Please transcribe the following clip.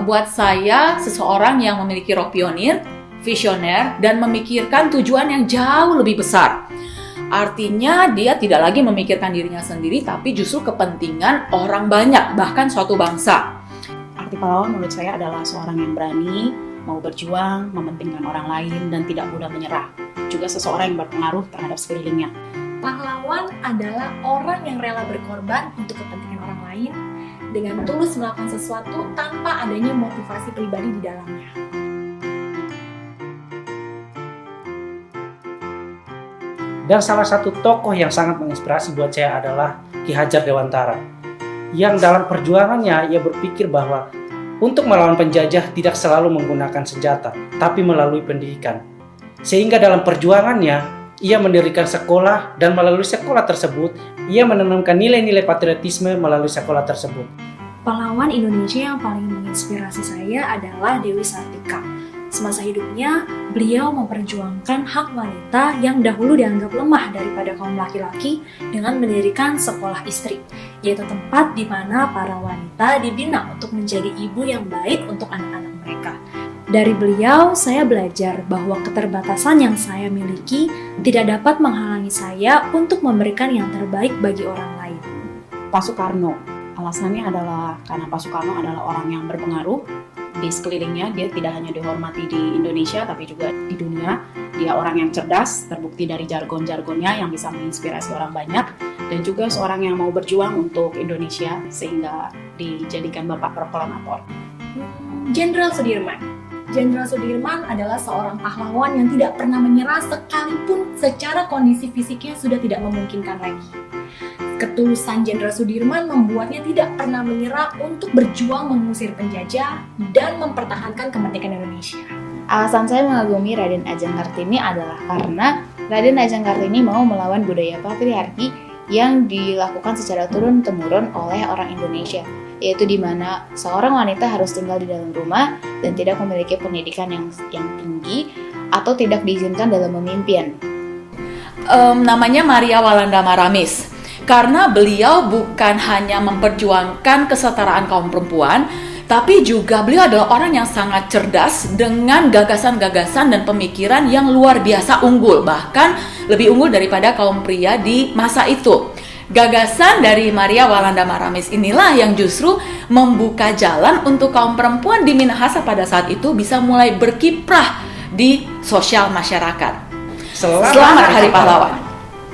buat saya seseorang yang memiliki roh pionir, visioner, dan memikirkan tujuan yang jauh lebih besar. Artinya dia tidak lagi memikirkan dirinya sendiri, tapi justru kepentingan orang banyak, bahkan suatu bangsa. Arti pahlawan menurut saya adalah seorang yang berani, mau berjuang, mementingkan orang lain, dan tidak mudah menyerah. Juga seseorang yang berpengaruh terhadap sekelilingnya. Pahlawan adalah orang yang rela berkorban untuk kepentingan orang lain, dengan tulus melakukan sesuatu tanpa adanya motivasi pribadi di dalamnya. Dan salah satu tokoh yang sangat menginspirasi buat saya adalah Ki Hajar Dewantara, yang dalam perjuangannya ia berpikir bahwa untuk melawan penjajah tidak selalu menggunakan senjata, tapi melalui pendidikan. Sehingga dalam perjuangannya, ia mendirikan sekolah, dan melalui sekolah tersebut, ia menanamkan nilai-nilai patriotisme melalui sekolah tersebut. Pahlawan Indonesia yang paling menginspirasi saya adalah Dewi Sartika. Semasa hidupnya, beliau memperjuangkan hak wanita yang dahulu dianggap lemah daripada kaum laki-laki dengan mendirikan sekolah istri, yaitu tempat di mana para wanita dibina untuk menjadi ibu yang baik untuk anak-anak mereka. Dari beliau, saya belajar bahwa keterbatasan yang saya miliki tidak dapat menghalangi saya untuk memberikan yang terbaik bagi orang lain. Pak Soekarno, alasannya adalah karena Pak Soekarno adalah orang yang berpengaruh di sekelilingnya. Dia tidak hanya dihormati di Indonesia, tapi juga di dunia. Dia orang yang cerdas, terbukti dari jargon-jargonnya yang bisa menginspirasi orang banyak, dan juga seorang yang mau berjuang untuk Indonesia sehingga dijadikan Bapak Proklamator. Jenderal Sudirman. Jenderal Sudirman adalah seorang pahlawan yang tidak pernah menyerah sekalipun secara kondisi fisiknya sudah tidak memungkinkan lagi. Ketulusan Jenderal Sudirman membuatnya tidak pernah menyerah untuk berjuang mengusir penjajah dan mempertahankan kemerdekaan Indonesia. Alasan saya mengagumi Raden Ajeng Kartini adalah karena Raden Ajeng Kartini mau melawan budaya patriarki yang dilakukan secara turun-temurun oleh orang Indonesia, yaitu di mana seorang wanita harus tinggal di dalam rumah dan tidak memiliki pendidikan yang tinggi atau tidak diizinkan dalam memimpin. Namanya Maria Walanda Maramis. Karena beliau bukan hanya memperjuangkan kesetaraan kaum perempuan, tapi juga beliau adalah orang yang sangat cerdas dengan gagasan-gagasan dan pemikiran yang luar biasa unggul, bahkan lebih unggul daripada kaum pria di masa itu. Gagasan dari Maria Walanda Maramis inilah yang justru membuka jalan untuk kaum perempuan di Minahasa pada saat itu bisa mulai berkiprah di sosial masyarakat. Selamat Hari Pahlawan.